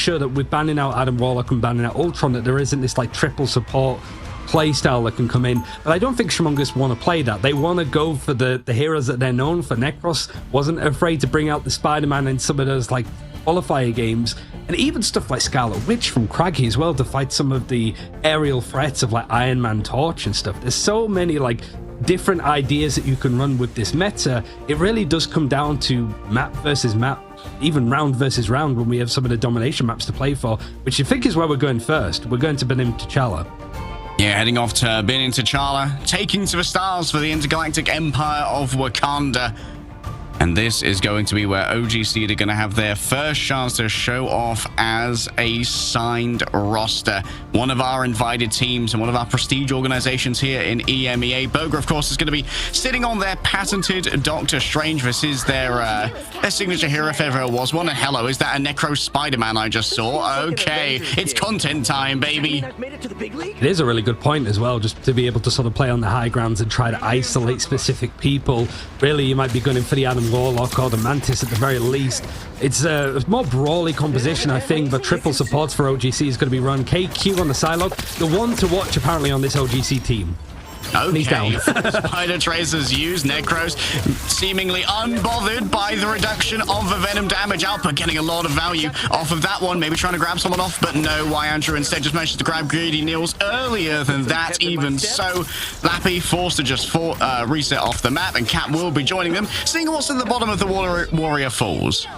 sure that with banning out Adam Warlock and banning out Ultron, that there isn't this like triple support playstyle that can come in. But I don't think Schmungus want to play that. They want to go for the heroes that they're known for. Necros wasn't afraid to bring out the Spider-Man in some of those like qualifier games, and even stuff like Scarlet Witch from Craggy as well to fight some of the aerial threats of like Iron Man Torch and stuff. There's so many like different ideas that you can run with this meta. It really does come down to map versus map, even round versus round when we have some of the domination maps to play for, which I think is where we're going first. We're going to Birnin T'Challa. Yeah, heading off to Birnin T'Challa, taking to the stars for the intergalactic empire of Wakanda. And this is going to be where OGC are going to have their first chance to show off as a signed roster. One of our invited teams and one of our prestige organizations here in EMEA. Boga, of course, is going to be sitting on their patented Doctor Strange. This is their signature hero, if ever it was one. And hello, is that a Necro Spider-Man I just saw? Okay, it's content time, baby. It is a really good point as well, just to be able to sort of play on the high grounds and try to isolate specific people. Really, you might be going for the Adam Warlock or the Mantis at the very least. It's a more brawly composition, I think, but triple supports for OGC is going to be run. KQ on the Psylocke, the one to watch apparently on this OGC team. Okay, he's down. Spider Tracers used. Necros seemingly unbothered by the reduction of the Venom damage output, getting a lot of value off of that one. Maybe trying to grab someone off, but no, why Andrew instead just manages to grab Greedy Nils earlier than that. Even so, Lappy forced to just reset off the map, and Cap will be joining them, seeing what's at the bottom of the Warrior Falls.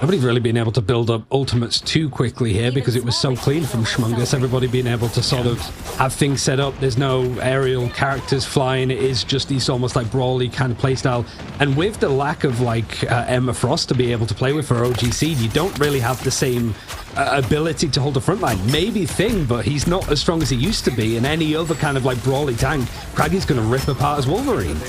Nobody's really been able to build up ultimates too quickly here because it was so clean from Schmungus. Everybody being able to sort of have things set up. There's no aerial characters flying. It is just these almost like brawly kind of playstyle. And with the lack of like Emma Frost to be able to play with for OGC, you don't really have the same ability to hold the front line. Maybe Thing, but he's not as strong as he used to be. And any other kind of like brawly tank, Craggy's going to rip apart as Wolverine.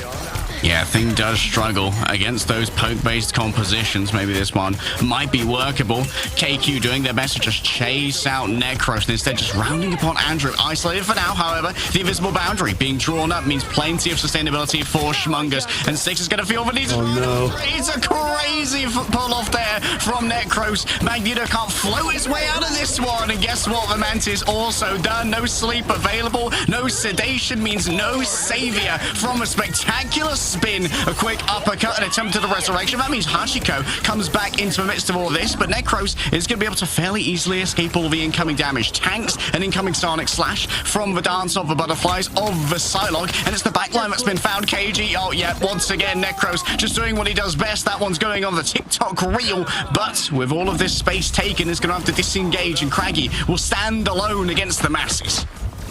Yeah, Thing does struggle against those poke-based compositions. Maybe this one might be workable. KQ doing their best to just chase out Necros and instead just rounding upon Andrew. Isolated for now, however. The invisible boundary being drawn up means plenty of sustainability for Schmungus. And Six is going to feel the need to... Oh, no. It's a crazy pull-off there from Necros. Magneto can't float his way out of this one. And guess what? The Mantis also done. No sleep available. No sedation means no savior from a spectacular spin, a quick uppercut, an attempt at a resurrection. That means Hachiko comes back into the midst of all this, but Necros is going to be able to fairly easily escape all the incoming damage. Tanks an incoming Sonic Slash from the Dance of the Butterflies of the Psylocke, and it's the backline that's been found. KG, oh yeah, once again, Necros just doing what he does best. That one's going on the TikTok reel, but with all of this space taken, is going to have to disengage, and Craggy will stand alone against the masses.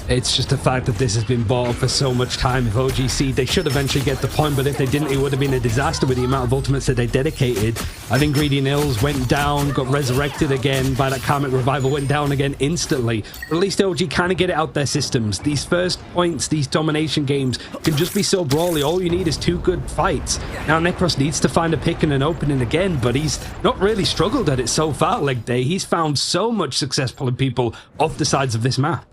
It's just the fact that this has been bought up for so much time. If OGC, they should eventually get the point, but if they didn't, it would have been a disaster with the amount of ultimates that they dedicated. I think Greedy Nils went down, got resurrected again by that Karmic Revival, went down again instantly. But at least OG kind of get it out their systems. These first points, these domination games can just be so brawly. All you need is 2 good fights. Now Necros needs to find a pick and an opening again, but he's not really struggled at it so far, Leg Day. He's found so much success pulling people off the sides of this map.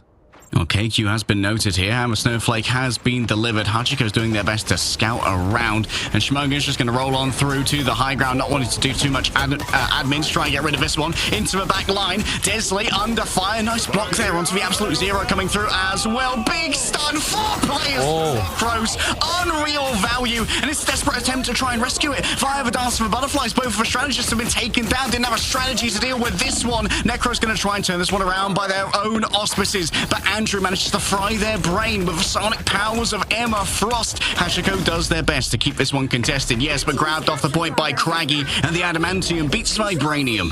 Okay, Q has been noted here. Hammer Snowflake has been delivered. Hachiko's doing their best to scout around. And Schmungus just going to roll on through to the high ground, not wanting to do too much admin to try and get rid of this one. Into the back line. Desley under fire. Nice block there onto the Absolute Zero coming through as well. Big stun. 4 players. Necros. Unreal value. And it's a desperate attempt to try and rescue it via the Dance of the Butterflies. Both of the strategists have been taken down. Didn't have a strategy to deal with this one. Necro's going to try and turn this one around by their own auspices. But Andrew manages to fry their brain with the sonic powers of Emma Frost. Hachiko does their best to keep this one contested, yes, but grabbed off the point by Craggy, and the Adamantium beats Vibranium.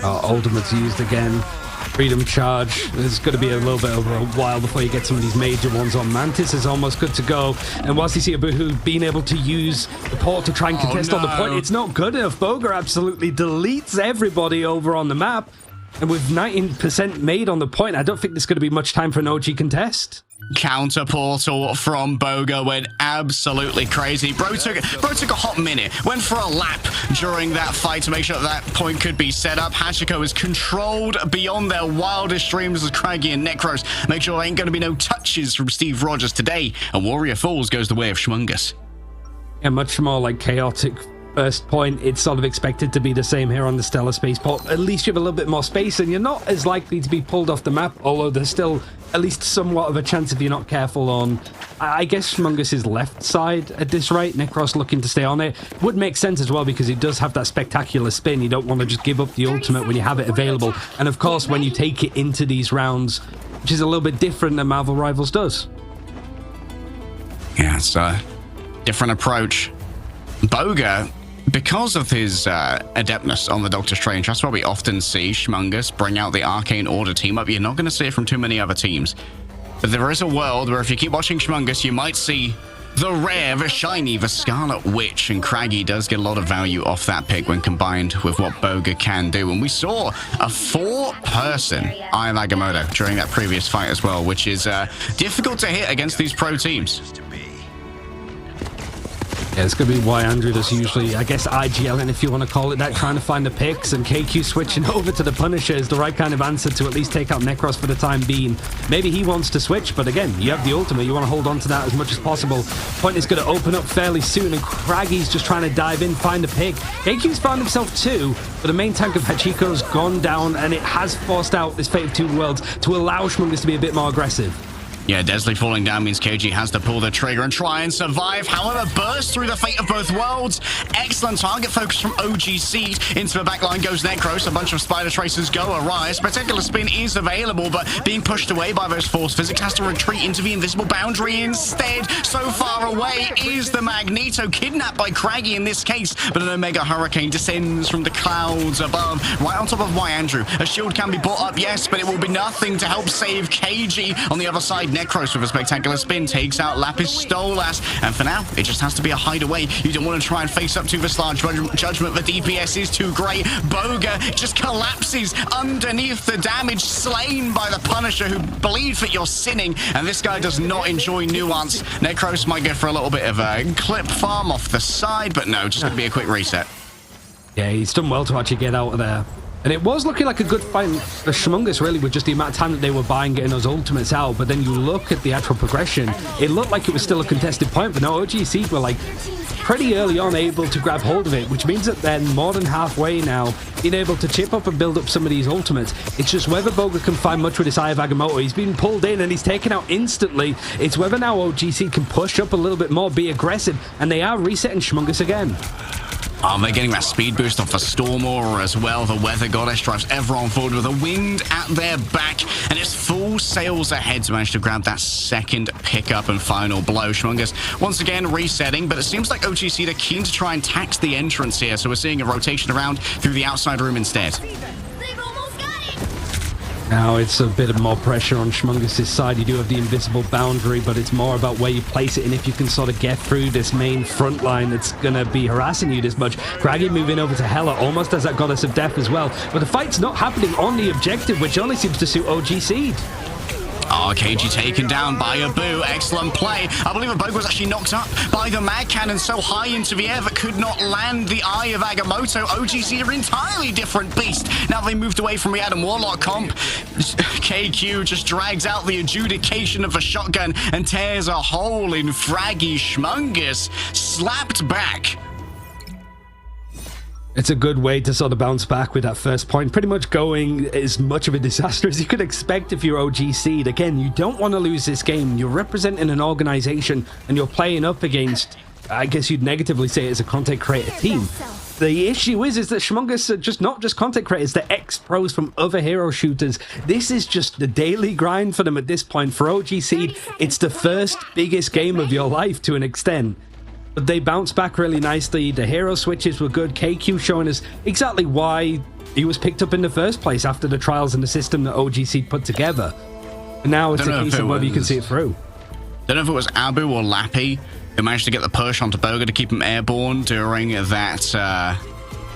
Ultimate's used again. Freedom Charge. There's going to be a little bit of a while before you get some of these major ones on. Mantis is almost good to go. And whilst you see a Boohoo being able to use the port to try and contest on the point, it's not good enough. Boga absolutely deletes everybody over on the map. And with 19% made on the point, I don't think there's going to be much time for an OG contest. Counter portal from Boga went absolutely crazy. Bro took a hot minute, went for a lap during that fight to make sure that point could be set up. Hachiko is controlled beyond their wildest dreams as Craggy and Necros make sure there ain't going to be no touches from Steve Rogers today. And Warrior Falls goes the way of Schmungus. Yeah, much more like chaotic first point, it's sort of expected to be the same here on the Stellar Spaceport. At least you have a little bit more space and you're not as likely to be pulled off the map, although there's still at least somewhat of a chance if you're not careful on, I guess, Schmungus' left side at this rate. Necros looking to stay on it. Would make sense as well because he does have that spectacular spin. You don't want to just give up the ultimate when you have it available. And of course, when you take it into these rounds, which is a little bit different than Marvel Rivals does. Yeah, it's a different approach. Boga, because of his adeptness on the Doctor Strange, that's why we often see Schmungus bring out the Arcane Order team up. You're not going to see it from too many other teams. But there is a world where if you keep watching Schmungus, you might see the rare, the shiny, the Scarlet Witch. And Craggy does get a lot of value off that pick when combined with what Boga can do. And we saw a 4-person Eye of Agamotto during that previous fight as well, which is difficult to hit against these pro teams. Yeah, it's going to be why Andrew does usually, I guess, IGLing, if you want to call it that, trying to find the picks, and KQ switching over to the Punisher is the right kind of answer to at least take out Necros for the time being. Maybe he wants to switch, but again, you have the ultimate. You want to hold on to that as much as possible. Point is going to open up fairly soon, and Craggy's just trying to dive in, find a pick. KQ's found himself 2, but the main tank of Hachiko's gone down, and it has forced out this Fate of Two Worlds to allow Schmungus to be a bit more aggressive. Yeah, Desley falling down means KG has to pull the trigger and try and survive. However, burst through the Fate of Both Worlds. Excellent target focus from OG Seed. Into the backline goes Necros. A bunch of Spider Tracers go awry. Spectacular spin is available, but being pushed away by those Force Physics, has to retreat into the invisible boundary instead. So far away is the Magneto, kidnapped by Craggy in this case, but an Omega Hurricane descends from the clouds above, right on top of Andrew. A shield can be brought up, yes, but it will be nothing to help save KG. On the other side, Necros with a spectacular spin takes out Lapis Stolas, and for now it just has to be a hideaway. You don't want to try and face up to this large judgment. The DPS is too great. Boga just collapses underneath the damage, slain by the Punisher, who believes that you're sinning, and this guy does not enjoy nuance. Necros might go for a little bit of a clip farm off the side, but no, just gonna be a quick reset. Yeah, he's done well to actually get out of there. And it was looking like a good fight for Schmungus, really, with just the amount of time that they were buying, getting those ultimates out. But then you look at the actual progression, it looked like it was still a contested point, but no, OG Seed were like pretty early on able to grab hold of it, which means that they're more than halfway now, being able to chip up and build up some of these ultimates. It's just whether Boga can find much with his Eye of Agamotto. He's been pulled in and he's taken out instantly. It's whether now OG Seed can push up a little bit more, be aggressive, and they are resetting Schmungus again. They're getting that speed boost off the Storm Aura as well. The Weather Goddess drives everyone forward with a wind at their back, and it's full sails ahead to manage to grab that second pickup and final blow. Schmungus once again resetting, but it seems like OGC, they're keen to try and tax the entrance here, so we're seeing a rotation around through the outside room instead. Now it's a bit of more pressure on Schmungus' side. You do have the invisible boundary, but it's more about where you place it, and if you can sort of get through this main front line that's going to be harassing you this much. Craggy moving over to Hela, almost as that Goddess of Death as well, but the fight's not happening on the objective, which only seems to suit OG Seed. KG taken down by Abu. Excellent play. I believe Boga was actually knocked up by the mag cannon so high into the air that could not land the Eye of Agamotto. OGC are an entirely different beast. Now they moved away from the Adam Warlock comp. KQ just drags out the adjudication of the shotgun and tears a hole in Fraggy Schmungus. Slapped back. It's a good way to sort of bounce back with that first point, pretty much going as much of a disaster as you could expect if you're OG Seed. Again, you don't want to lose this game. You're representing an organization and you're playing up against, I guess you'd negatively say, it's a content creator team. The issue is that Schmungus are just not just content creators, they're ex-pros from other hero shooters. This is just the daily grind for them at this point. For OG Seed, it's the first biggest game of your life to an extent. But they bounced back really nicely. The hero switches were good. KQ showing us exactly why he was picked up in the first place after the trials and the system that OGC put together. And now it's a case of whether you can see it through. Don't know if it was Abu or Lappy who managed to get the push onto Boga to keep him airborne during that Eye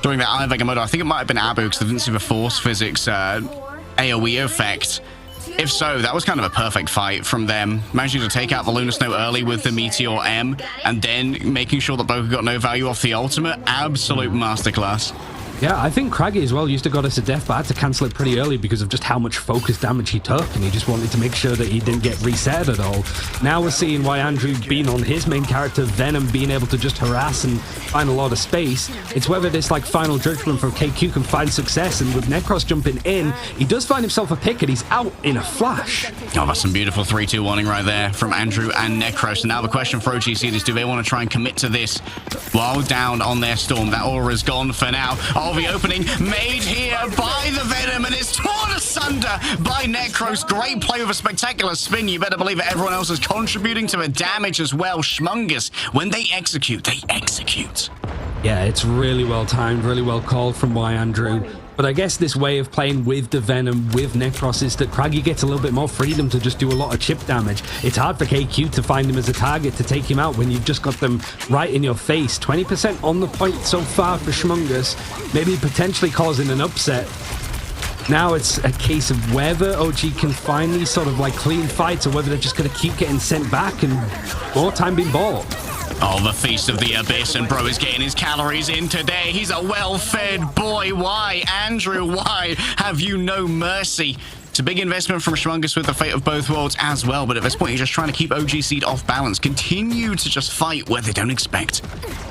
of Agamotto. I think it might have been Abu because I didn't see the Force Physics AoE effect. If so, that was kind of a perfect fight from them, managing to take out the Lunar Snow early with the Meteor M, and then making sure that Boga got no value off the ultimate. Absolute masterclass. Yeah, I think Craggy as well used to Goddess of Death, but had to cancel it pretty early because of just how much focus damage he took, and he just wanted to make sure that he didn't get reset at all. Now we're seeing why Andrew, being on his main character, Venom, being able to just harass and find a lot of space. It's whether this like final judgment from KQ can find success, and with Necros jumping in, he does find himself a pick, and he's out in a flash. Oh, that's some beautiful 3-2 warning right there from Andrew and Necros. And now the question for OGC is, do they want to try and commit to this while down on their Storm? That aura's gone for now. Oh, the opening made here by the Venom, and it's torn asunder by Necros. Great play with a spectacular spin. You better believe that everyone else is contributing to the damage as well. Schmungus, when they execute, they execute. Yeah, it's really well timed, really well called from Y Andrew. But I guess this way of playing with the Venom, with Necros, is that Craggy gets a little bit more freedom to just do a lot of chip damage. It's hard for KQ to find him as a target to take him out when you've just got them right in your face. 20% on the point so far for Schmungus, maybe potentially causing an upset. Now it's a case of whether OG can find these sort of like clean fights, or whether they're just going to keep getting sent back and more time being bought. Oh, the Feast of the Abyss, and bro is getting his calories in today. He's a well-fed boy. Why, Andrew, why have you no mercy? It's a big investment from Schmungus with the fate of both worlds as well, but at this point, you're just trying to keep OG Seed off balance. Continue to just fight where they don't expect.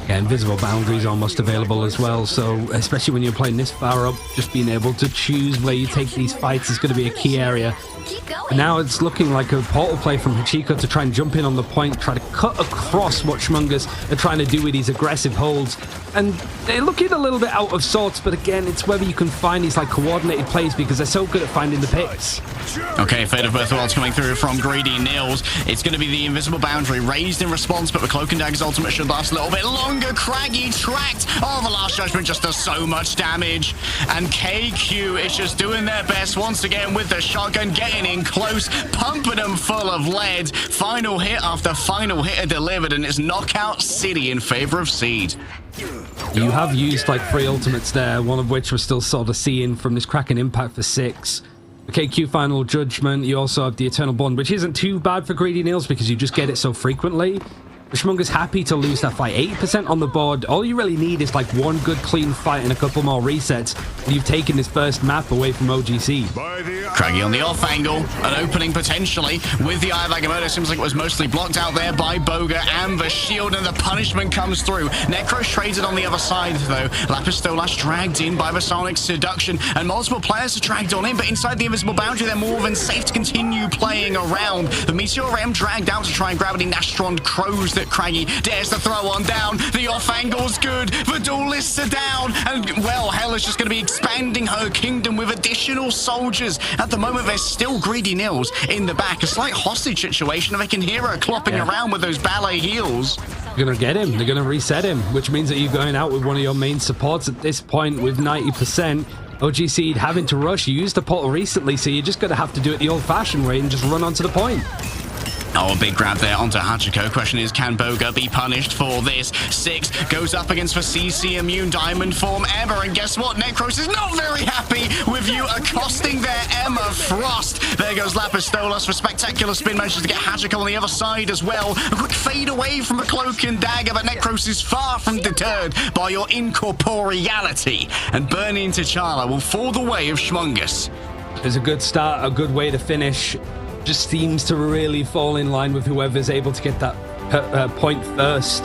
Yeah, invisible boundaries almost available as well, so especially when you're playing this far up, just being able to choose where you take these fights is going to be a key area. And now it's looking like a portal play from Hachiko to try and jump in on the point, try to cut across what Schmungus are trying to do with these aggressive holds. And they're looking a little bit out of sorts, but again, it's whether you can find these like coordinated plays because they're so good at finding the picks. Okay, Fate of Both Worlds coming through from Greedy Nils. It's going to be the invisible boundary raised in response, but the Cloak and Dagger's ultimate should last a little bit longer. Craggy tracked. Oh, the Last Judgment just does so much damage. And KQ is just doing their best once again with the shotgun, getting in close, pumping them full of lead. Final hit after final hit are delivered, and it's Knockout City in favor of Seed. You have used like 3 ultimates there, one of which we're still sort of seeing from this Kraken impact for 6. The KQ Final Judgment, you also have the Eternal Bond, which isn't too bad for Greedy Nils because you just get it so frequently. Schmungus happy to lose that fight. 80% on the board. All you really need is like one good clean fight and a couple more resets, and you've taken this first map away from OGC. Craggy on the off angle, an opening potentially with the Eye of Agamotto. Seems like it was mostly blocked out there by Boga and the shield, and the punishment comes through. Necros traded on the other side though. Lapis Stolas dragged in by the Sonic Seduction, and multiple players are dragged on in, but inside the invisible boundary they're more than safe to continue playing around. The Meteor M dragged out to try and grab the Nastron Crows that Craggy dares to throw on down. The off angle's good, the duelists are down, and well, Hell is just going to be expanding her kingdom with additional soldiers. At the moment, there's still Greedy Nils in the back. A slight hostage situation. They can hear her clopping around with those ballet heels. They're going to get him. They're going to reset him, which means that you're going out with one of your main supports at this point with 90%. OG Seed having to rush. You used the portal recently, so you're just going to have to do it the old-fashioned way and just run onto the point. Oh, a big grab there onto Hachiko. Question is, can Boga be punished for this? 6 goes up against the CC immune diamond form Emma, and guess what? Necros is not very happy with you accosting their Emma Frost. There goes Lapis Stolas for spectacular spin, manages to get Hachiko on the other side as well. A quick fade away from the Cloak and Dagger, but Necros is far from deterred by your incorporeality, and Birnin T'Challa will fall the way of Schmungus. It's a good start, a good way to finish. Just seems to really fall in line with whoever's able to get that point first.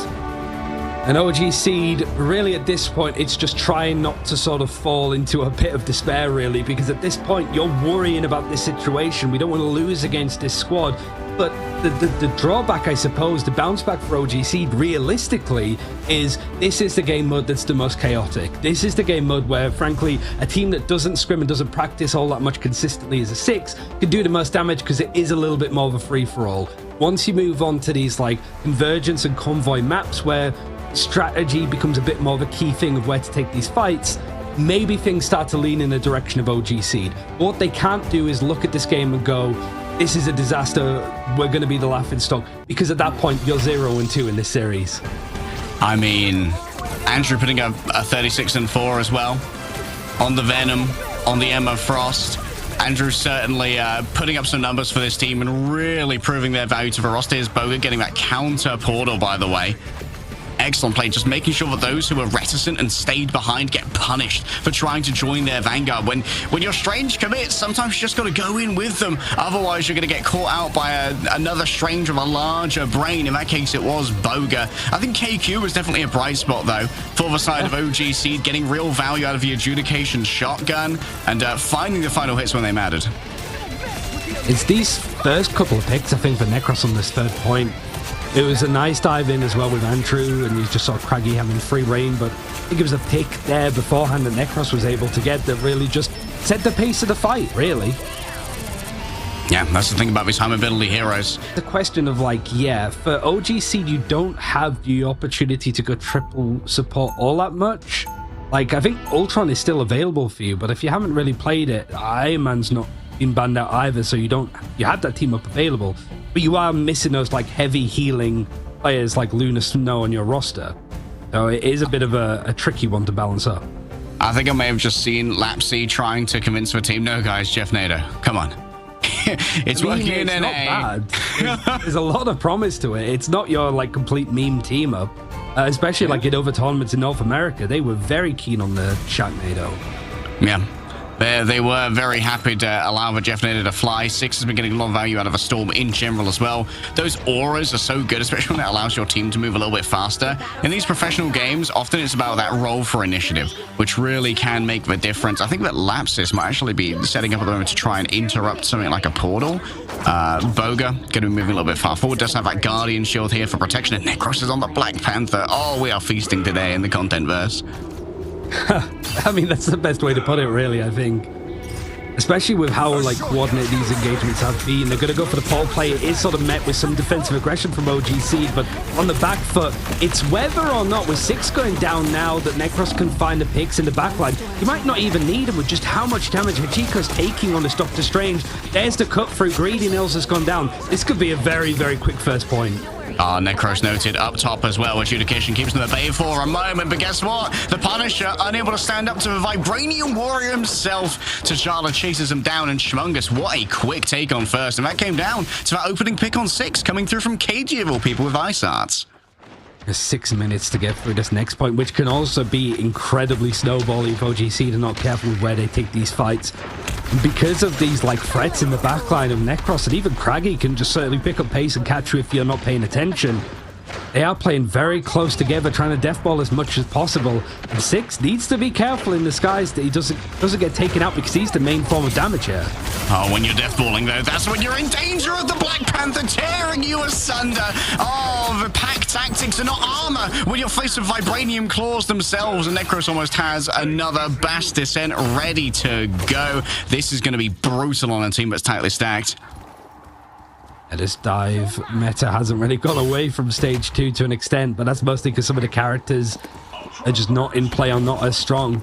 And OG Seed, really at this point, it's just trying not to sort of fall into a pit of despair, really, because at this point, you're worrying about this situation. We don't want to lose against this squad. But the drawback, I suppose, the bounce back for OG Seed, realistically, is this is the game mode that's the most chaotic. This is the game mode where, frankly, a team that doesn't scrim and doesn't practice all that much consistently as a 6 can do the most damage because it is a little bit more of a free-for-all. Once you move on to these, like, convergence and convoy maps where strategy becomes a bit more of a key thing of where to take these fights, maybe things start to lean in the direction of OG Seed. What they can't do is look at this game and go, this is a disaster, we're going to be the laughingstock, because at that point you're 0-2 in this series. I mean, Andrew putting up a 36-4 as well on the Venom, on the Emma Frost. Andrew certainly putting up some numbers for this team and really proving their value to the roster. Here's Boga getting that counter portal, by the way. excellent play, just making sure that those who are reticent and stayed behind get punished for trying to join their vanguard. When your strange commits, sometimes you just got to go in with them. Otherwise, you're going to get caught out by another strange with a larger brain. In that case, it was Boga. I think KQ was definitely a bright spot, though, for the side of OGC, getting real value out of the adjudication shotgun and finding the final hits when they mattered. It's these first couple of picks, I think, for Necros on this third point. It was a nice dive in as well with Andrew, and you just saw Craggy having free reign, but I think it was a pick there beforehand that Necros was able to get that really just set the pace of the fight, really. Yeah, that's the thing about these high mobility heroes. The question of, like, yeah, for OGC, you don't have the opportunity to go triple support all that much. Like, I think Ultron is still available for you, but if you haven't really played it, Iron Man's not been banned out either, so you have that team up available, but you are missing those, like, heavy healing players like Luna Snow on your roster. So it is a bit of a tricky one to balance up. I think I may have just seen Lapsy trying to convince the team, no, guys, Jeff Nader, come on. It's working in NA. Not bad. There's a lot of promise to it. It's not your, like, complete meme team up, especially like in other tournaments in North America. They were very keen on the Sharknado. Yeah. They were very happy to allow the Jeff Nader to fly. Six has been getting a lot of value out of a Storm in general as well. Those auras are so good, especially when it allows your team to move a little bit faster. In these professional games, often it's about that roll for initiative, which really can make the difference. I think that Lapsis might actually be setting up at the moment to try and interrupt something like a portal. Boga, going to be moving a little bit far forward, does have that Guardian shield here for protection, and Necros is on the Black Panther. Oh, we are feasting today in the content verse. I mean, that's the best way to put it, really, I think. Especially with how, like, coordinated these engagements have been. They're going to go for the pole play. It is sort of met with some defensive aggression from OGC, but on the back foot, it's whether or not, with Six going down now, that Necros can find the picks in the backline. You might not even need him with just how much damage Hachiko's taking on this Doctor Strange. There's the cut through. Greedy Nils has gone down. This could be a very, very quick first point. Necros noted up top as well. Adjudication keeps them at bay for a moment, but guess what? The Punisher unable to stand up to the Vibranium Warrior himself. T'Challa chases him down, and Schmungus, what a quick take on first. And that came down to that opening pick on Six, coming through from KG of all people with Ice Arts. There's 6 minutes to get through this next point, which can also be incredibly snowbally if OGC are not careful with where they take these fights. And because of these, like, threats in the backline of Necros, and even Craggy can just certainly pick up pace and catch you if you're not paying attention. They are playing very close together, trying to deathball as much as possible. And Six needs to be careful in the skies that he doesn't get taken out, because he's the main form of damage here. Oh, when you're deathballing, though, that's when you're in danger of the Black Panther tearing you asunder. Oh, the pack tactics are not armor when you're faced with Vibranium claws themselves, and Necros almost has another Bash Descent ready to go. This is going to be brutal on a team that's tightly stacked. This dive meta hasn't really gone away from stage 2 to an extent, but that's mostly because some of the characters are just not in play or not as strong.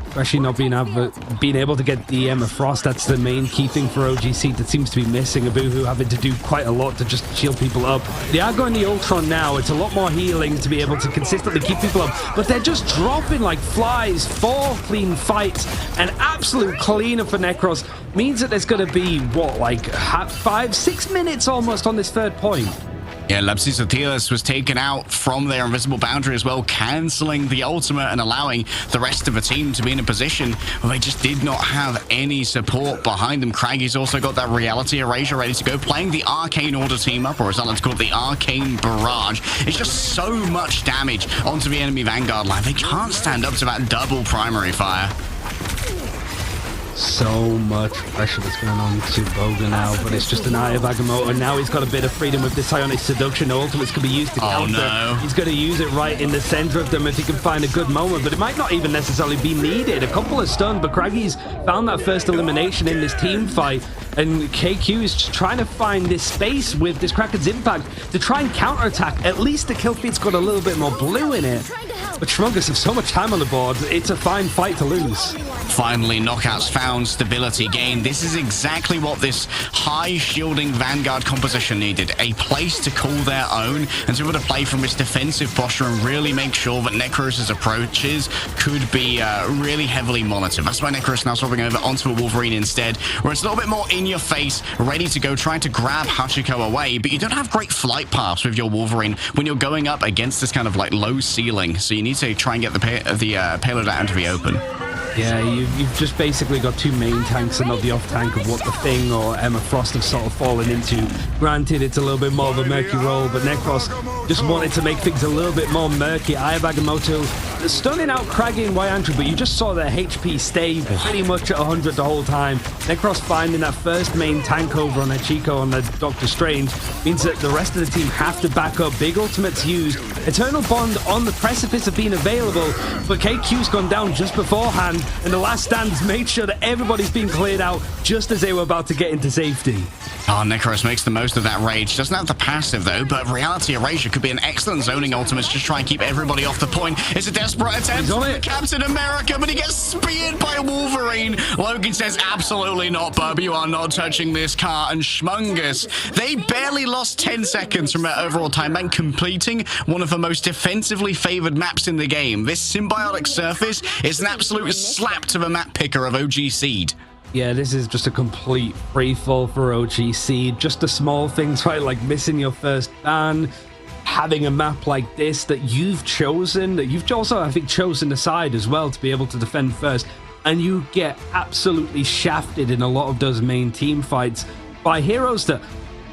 Especially not being able to get the Emma Frost. That's the main key thing for OGC that seems to be missing. Abuhu having to do quite a lot to just shield people up. They are going the Ultron now. It's a lot more healing to be able to consistently keep people up, but they're just dropping like flies. 4 clean fights, an absolute cleaner for Necros. Means that there's going to be, what, like 5-6 minutes almost on this third point. Yeah, Lapsis Athilas was taken out from their invisible boundary as well, cancelling the ultimate and allowing the rest of the team to be in a position where they just did not have any support behind them. Craggy's also got that reality erasure ready to go, playing the Arcane Order team up, or as I like to call it, the Arcane Barrage. It's just so much damage onto the enemy Vanguard line. They can't stand up to that double primary fire. So much pressure that's going on to Boga now, but it's just an Eye of Agamotto, and now he's got a bit of freedom with this Psionic Seduction. Ultimates can be used to counter. No. He's going to use it right in the center of them if he can find a good moment, but it might not even necessarily be needed. A couple are stunned, but Craggy's found that first elimination in this team fight, and KQ is just trying to find this space with this Kraken's impact to try and counterattack. At least the kill feed's got a little bit more blue in it. But Schmungus have so much time on the board, it's a fine fight to lose. Finally, knockouts found, stability gained. This is exactly what this high shielding Vanguard composition needed. A place to call their own and to be able to play from its defensive posture and really make sure that Necros' approaches could be really heavily monitored. That's why Necros now swapping over onto a Wolverine instead, where it's a little bit more in your face, ready to go, trying to grab Hachiko away, but you don't have great flight paths with your Wolverine when you're going up against this kind of like low ceiling, so you need to try and get the payload out into the open. Yeah, you've just basically got two main tanks and not the off tank of what the Thing or Emma Frost have sort of fallen into. Granted, it's a little bit more of a murky role, but Necros just wanted to make things a little bit more murky. Aya Bagamoto stunning out Craggy and Andrew, but you just saw their HP stay pretty much at 100 the whole time. Necros finding that first main tank over on Hachiko on the Doctor Strange means that the rest of the team have to back up. Big ultimates used. Eternal Bond on the precipice of being available, but KQ's gone down just beforehand, and the last stands made sure that everybody's been cleared out just as they were about to get into safety. Oh, Necros makes the most of that rage. Doesn't have the passive though, but Reality Erasure could be an excellent zoning ultimate to just try and keep everybody off the point. It's a desperate attempt for Captain America, but he gets speared by Wolverine. Logan says, absolutely not, Bub. You are not touching this car. And Schmungus, they barely lost 10 seconds from their overall time bank, completing one of the most defensively favored maps in the game. This Symbiotic Surface is an absolute slap to the map picker of OG Seed. Yeah, this is just a complete free fall for OGC. Just the small things, right? Like missing your first ban, having a map like this that you've chosen, that you've also, I think, chosen the side as well to be able to defend first. And you get absolutely shafted in a lot of those main team fights by heroes that,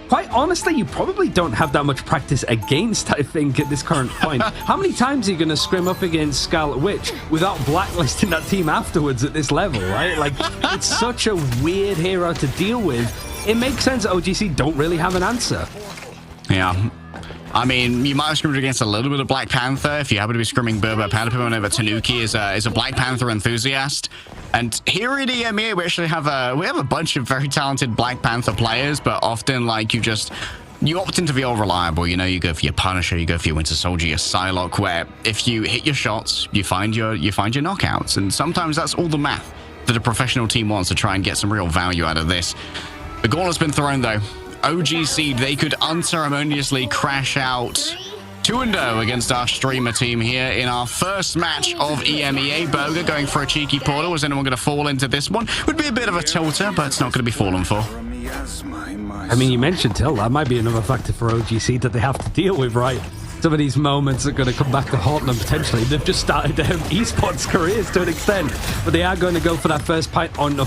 quite honestly, you probably don't have that much practice against, I think, at this current point. How many times are you going to scrim up against Scarlet Witch without blacklisting that team afterwards at this level, right? Like, it's such a weird hero to deal with. It makes sense that OGC don't really have an answer. Yeah. I mean, you might have scrimmed against a little bit of Black Panther if you happen to be scrimming Burbo Panda. Over Tanuki is a Black Panther enthusiast. And here in EMEA, we actually have a bunch of very talented Black Panther players, but often, like, you opt into the all reliable. You know, you go for your Punisher, you go for your Winter Soldier, your Psylocke, where if you hit your shots, you find your knockouts. And sometimes that's all the math that a professional team wants to try and get some real value out of this. The gauntlet's been thrown, though. OGC, they could unceremoniously crash out 2-0 against our streamer team here in our first match of EMEA. Boga going for a cheeky portal. Is anyone going to fall into this one? Would be a bit of a tilter, but it's not going to be fallen for. I mean, you mentioned Till. That might be another factor for OGC that they have to deal with, right? Some of these moments are going to come back to haunt them potentially. They've just started their esports careers to an extent, but they are going to go for that first point on the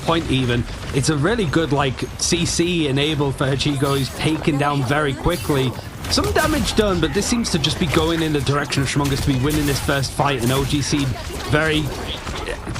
point even. It's a really good, like, CC enabled for Hachiko. He's taken down very quickly. Some damage done, but this seems to just be going in the direction of Schmungus to be winning this first fight, and OGC very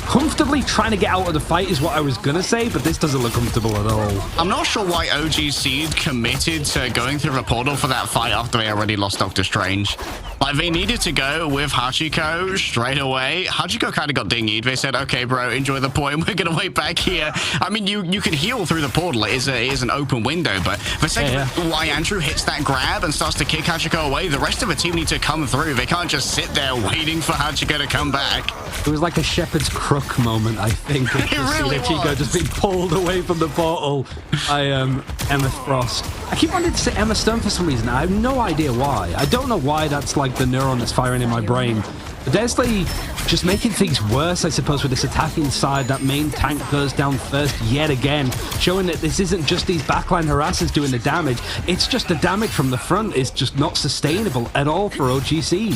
comfortably trying to get out of the fight is what I was gonna say, but this doesn't look comfortable at all. I'm not sure why OGC committed to going through the portal for that fight after they already lost Doctor Strange. Like, they needed to go with Hachiko straight away. Hachiko kind of got dinged. They said, okay, bro, enjoy the point. We're gonna wait back here. I mean, you can heal through the portal. It is an open window, but the second why Andrew hits that grab and starts to kick Hachiko away, the rest of the team need to come through. They can't just sit there waiting for Hachiko to come back. It was like a shepherd's crook moment, I think. It really was. Hachiko just being pulled away from the portal by Emma Frost. I keep wanting to say Emma Stone for some reason. I have no idea why. I don't know why that's like the neuron that's firing in my brain. But Desley just making things worse, I suppose, with this attacking side. That main tank goes down first yet again, showing that this isn't just these backline harassers doing the damage. It's just the damage from the front is just not sustainable at all for OGC.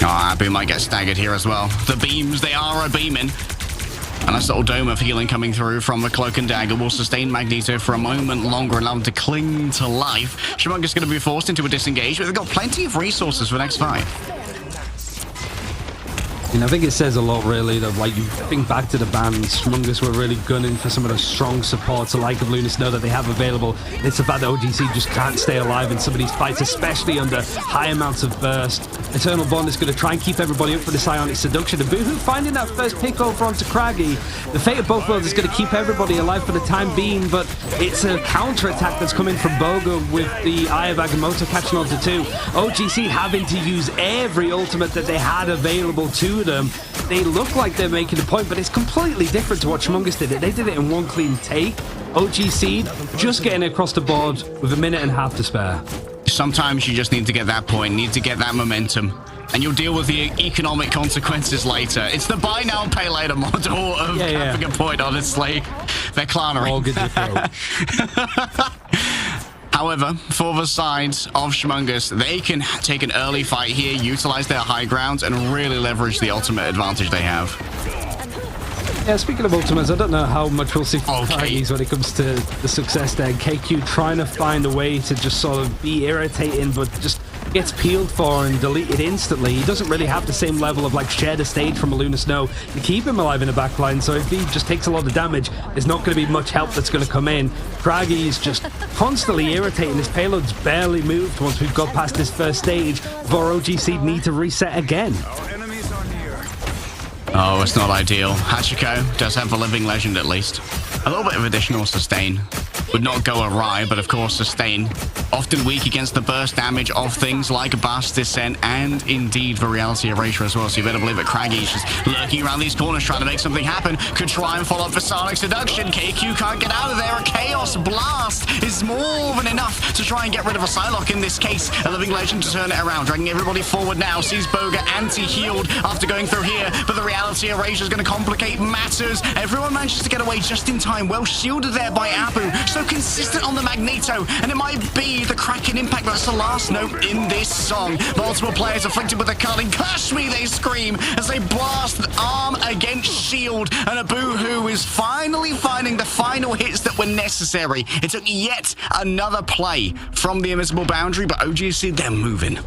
Oh, Abu might get staggered here as well. The beams, they are a beaming. And a little dome of healing coming through from the Cloak and Dagger will sustain Magneto for a moment longer, allow him to cling to life. Schmungus going to be forced into a disengage, but they've got plenty of resources for the next fight. And I think it says a lot, really, that, like, you think back to the bands, Schmungus were really gunning for some of the strong supports, the like of Lunar Snow, that they have available. It's the fact that OGC just can't stay alive in some of these fights, especially under high amounts of burst. Eternal Bond is going to try and keep everybody up for the Psionic Seduction. And Boohoo finding that first pick over onto Craggy. The fate of both worlds is going to keep everybody alive for the time being, but it's a counter-attack that's coming from Boga with the Eye of Agamotto catching on to 2. OGC having to use every ultimate that they had available to them. They look like they're making a point, but it's completely different to what Schmungus did. They did it in one clean take. OGC just getting across the board with a minute and a half to spare. Sometimes you just need to get that point, need to get that momentum, and you'll deal with the economic consequences later. It's the buy now and pay later model of having a point, honestly. They're clownery. Mortgage approach. However, for the side of Schmungus, they can take an early fight here, utilize their high grounds, and really leverage the ultimate advantage they have. Yeah, speaking of ultimates, I don't know how much we'll see from Craggies when it comes to the success there. KQ trying to find a way to just sort of be irritating, but just gets peeled for and deleted instantly. He doesn't really have the same level of, like, share the stage from a Lunar Snow to keep him alive in the backline, so if he just takes a lot of damage, there's not going to be much help that's going to come in. Craggy's just constantly irritating. His payload's barely moved once we've got past this first stage before OGC need to reset again. Oh, it's not ideal. Hachiko does have a living legend at least. A little bit of additional sustain would not go awry, but of course sustain often weak against the burst damage of things like Blast Descent and indeed the Reality Erasure as well. So you better believe that Craggy's just lurking around these corners trying to make something happen. Could try and follow up for Psionic Seduction. KQ can't get out of there. A Chaos Blast is more than enough to try and get rid of a Psylocke in this case. A living legend to turn it around, dragging everybody forward now. Sees Boga anti-healed after going through here, but the Reality Erasure is going to complicate matters. Everyone manages to get away just in time. Well shielded there by Abu. So consistent on the Magneto, and it might be the cracking impact that's the last note in this song. Multiple players afflicted with a culling. Curse me, they scream as they blast arm against shield, and a Boohoo is finally finding the final hits that were necessary. It took yet another play from the invisible boundary, but OGC, they're moving.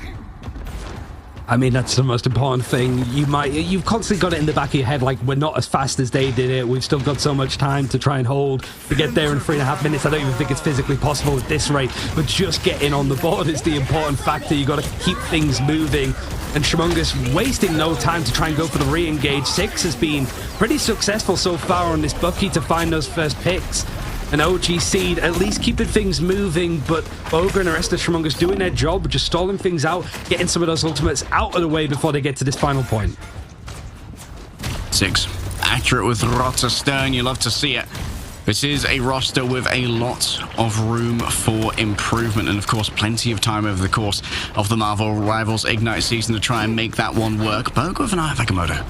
I mean, that's the most important thing. You've constantly got it in the back of your head, like, we're not as fast as they did it. We've still got so much time to try and hold. To get there in 3.5 minutes, I don't even think it's physically possible at this rate. But just getting on the board is the important factor. You got to keep things moving. And Schmungus wasting no time to try and go for the re-engage. 6 has been pretty successful so far on this Bucky to find those first picks. And OGC at least keeping things moving, but Boga and the rest of Schmungus doing their job, just stalling things out, getting some of those ultimates out of the way before they get to this final point. 6. Accurate with Rotter Stern, you love to see it. This is a roster with a lot of room for improvement, and of course plenty of time over the course of the Marvel Rivals Ignite season to try and make that one work. Boga with an Eye of Agamotto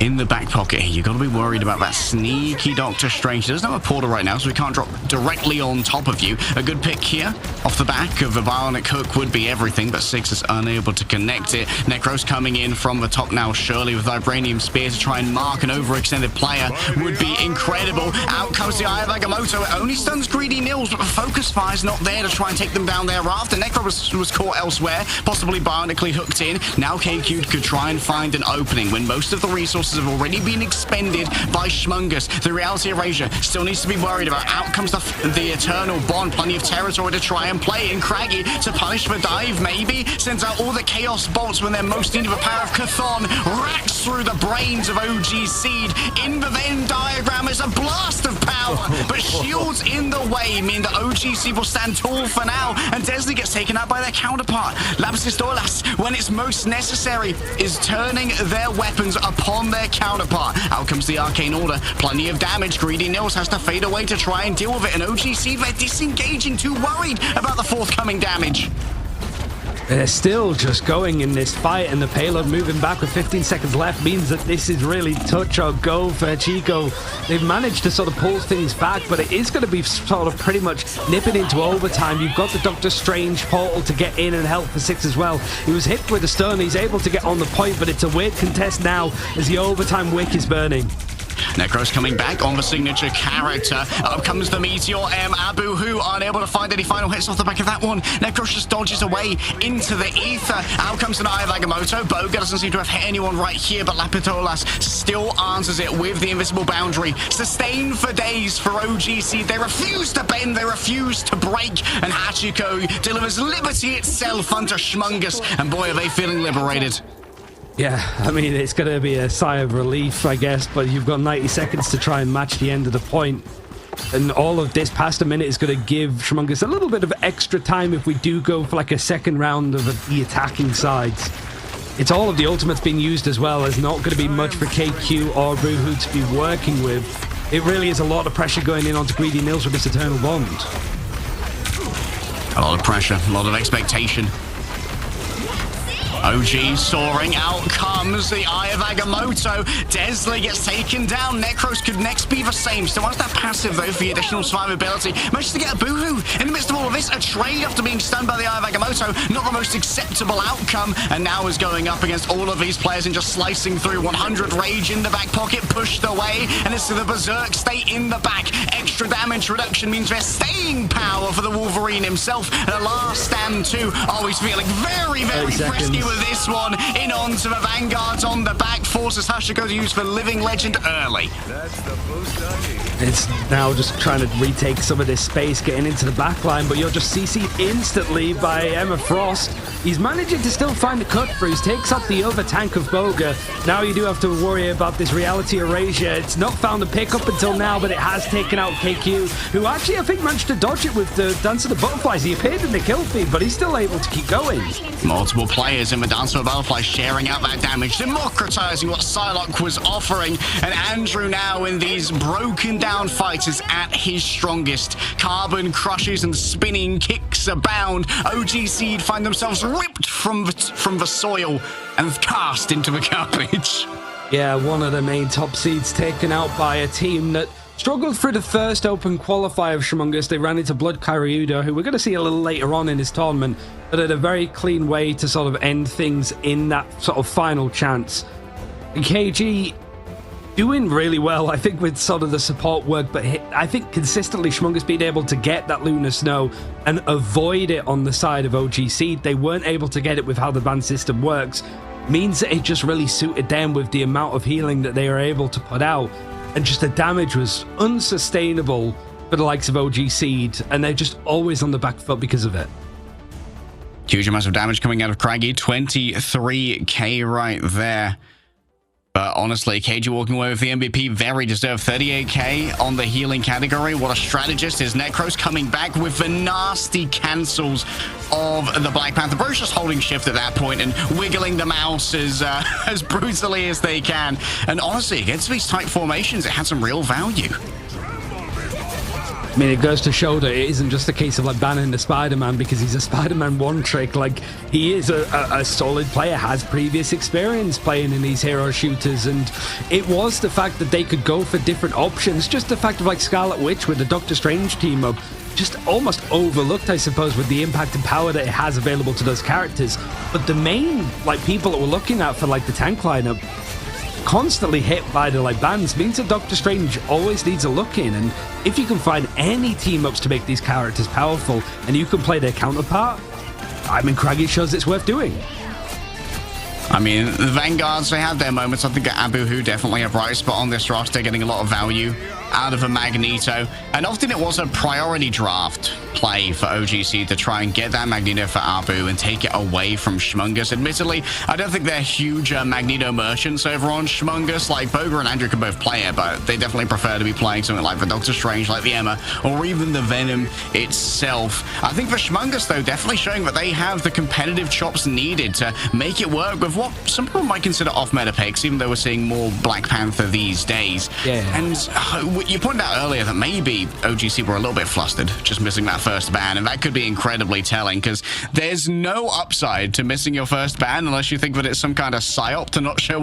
in the back pocket here. You've got to be worried about that sneaky Doctor Strange. He doesn't have a portal right now, so we can't drop directly on top of you. A good pick here off the back of the Bionic Hook would be everything, but 6 is unable to connect it. Necros coming in from the top now, surely with Vibranium Spear to try and mark an overextended player would be incredible. Out comes the Eye of Agamotto. It only stuns Greedy Nils, but the focus fire's not there to try and take them down thereafter. Necro was caught elsewhere, possibly bionically hooked in. Now KQ could try and find an opening when most of the resources have already been expended by Schmungus. The Reality Erasure still needs to be worried about. Out comes the Eternal Bond. Plenty of territory to try and play in. Craggy to punish the dive, maybe. Sends out all the Chaos Bolts when they're most needed. The power of Chthon racks through the brains of OG Seed. In the Venn diagram is a blast of power, but shields in the way mean that OG Seed will stand tall for now, and Desley gets taken out by their counterpart. Lapis Dolas, when it's most necessary, is turning their weapons upon their counterpart. Out comes the Arcane Order. Plenty of damage. Greedy Nils has to fade away to try and deal with it, and OGC, they're disengaging, too worried about the forthcoming damage. They're still just going in this fight, and the payload moving back with 15 seconds left means that this is really touch or go for Chico. They've managed to sort of pull things back, but it is going to be sort of pretty much nipping into overtime. You've got the Doctor Strange portal to get in and help for 6 as well. He was hit with a stun. He's able to get on the point, but it's a weird contest now as the overtime wick is burning. Necros coming back on the signature character. Up comes the Meteor M. Abu, who unable to find any final hits off the back of that one. Necros just dodges away into the ether. Out comes an Eye of Agamotto. Boga doesn't seem to have hit anyone right here, but Lapitolas still answers it with the invisible boundary. Sustained for days for OGC. They refuse to bend, they refuse to break, and Hachiko delivers liberty itself under Schmungus, and boy, are they feeling liberated. Yeah, I mean, it's going to be a sigh of relief, I guess, but you've got 90 seconds to try and match the end of the point. And all of this past a minute is going to give Schmungus a little bit of extra time if we do go for like a second round of the attacking sides. It's all of the ultimates being used as well. There's not going to be much for KQ or Ruhu to be working with. It really is a lot of pressure going in onto Greedy Nils with this Eternal Bond. A lot of pressure, a lot of expectation. OG soaring, out comes the Eye of Agamotto. Desley gets taken down. Necros could next be the same. Still wants that passive though for the additional survivability. Manages to get a boohoo in the midst of all of this. A trade after being stunned by the Eye of Agamotto. Not the most acceptable outcome. And now is going up against all of these players and just slicing through. 100 rage in the back pocket, pushed away. And it's to the Berserk state in the back. Extra damage reduction means there's staying power for the Wolverine himself. And a last stand too. Always feeling very, very frisky with this one. In onto the Vanguards on the back. Forces Hachiko to use for Living Legend early. It's now just trying to retake some of this space, getting into the back line, but you're just CC'd instantly by Emma Frost. He's managing to still find the cut throughs, takes up the other tank of Boga. Now you do have to worry about this reality erasure. It's not found a pick up until now, but it has taken out KQ, who actually I think managed to dodge it with the Dance of the Butterflies. He appeared in the kill feed, but he's still able to keep going. Multiple players in the Dance of the Butterflies sharing out that damage, democratizing what Psylocke was offering, and Andrew now in these broken down fights is at his strongest. Carbon crushes and spinning kicks abound. OGC find themselves ripped from the soil and cast into the garbage. Yeah, one of the main top seeds taken out by a team that struggled through the first open qualifier of Schmungus. They ran into Blood Kyryuda, who we're going to see a little later on in this tournament, but had a very clean way to sort of end things in that sort of final chance. And KG doing really well, I think, with sort of the support work, but I think consistently Schmungus being able to get that Lunar Snow and avoid it on the side of OGC. They weren't able to get it with how the ban system works. Means that it just really suited them with the amount of healing that they were able to put out. And just the damage was unsustainable for the likes of OGC, and they're just always on the back foot because of it. Huge amounts of damage coming out of Craggy, 23k right there. But honestly, KG walking away with the MVP, very deserved. 38k on the healing category. What a strategist is Necros, coming back with the nasty cancels of the Black Panther. Bro's just holding shift at that point and wiggling the mouse as brutally as they can. And honestly, against these tight formations, it had some real value. I mean, it goes to show that it isn't just a case of like banning the Spider-Man because he's a Spider-Man one trick. Like, he is a solid player, has previous experience playing in these hero shooters, and it was the fact that they could go for different options. Just the fact of like Scarlet Witch with the Doctor Strange team up, just almost overlooked, I suppose, with the impact and power that it has available to those characters. But the main like people that we're looking at for like the tank lineup constantly hit by the like bans means that Doctor Strange always needs a look in, and if you can find any team ups to make these characters powerful and you can play their counterpart, I mean, Craggy shows it's worth doing. I mean, the Vanguards, they had their moments. I think Abu, who definitely a bright spot on this roster, getting a lot of value out of a Magneto. And often it was a priority draft play for OGC to try and get that Magneto for Abu and take it away from Schmungus. Admittedly, I don't think they're huge Magneto merchants over on Schmungus. Like, Boga and Andrew can both play it, but they definitely prefer to be playing something like the Doctor Strange, like the Emma, or even the Venom itself. I think for Schmungus, though, definitely showing that they have the competitive chops needed to make it work with what some people might consider off-meta picks, even though we're seeing more Black Panther these days. Yeah. And you pointed out earlier that maybe OGC were a little bit flustered, just missing that first ban, and that could be incredibly telling, because there's no upside to missing your first ban unless you think that it's some kind of psyop to not show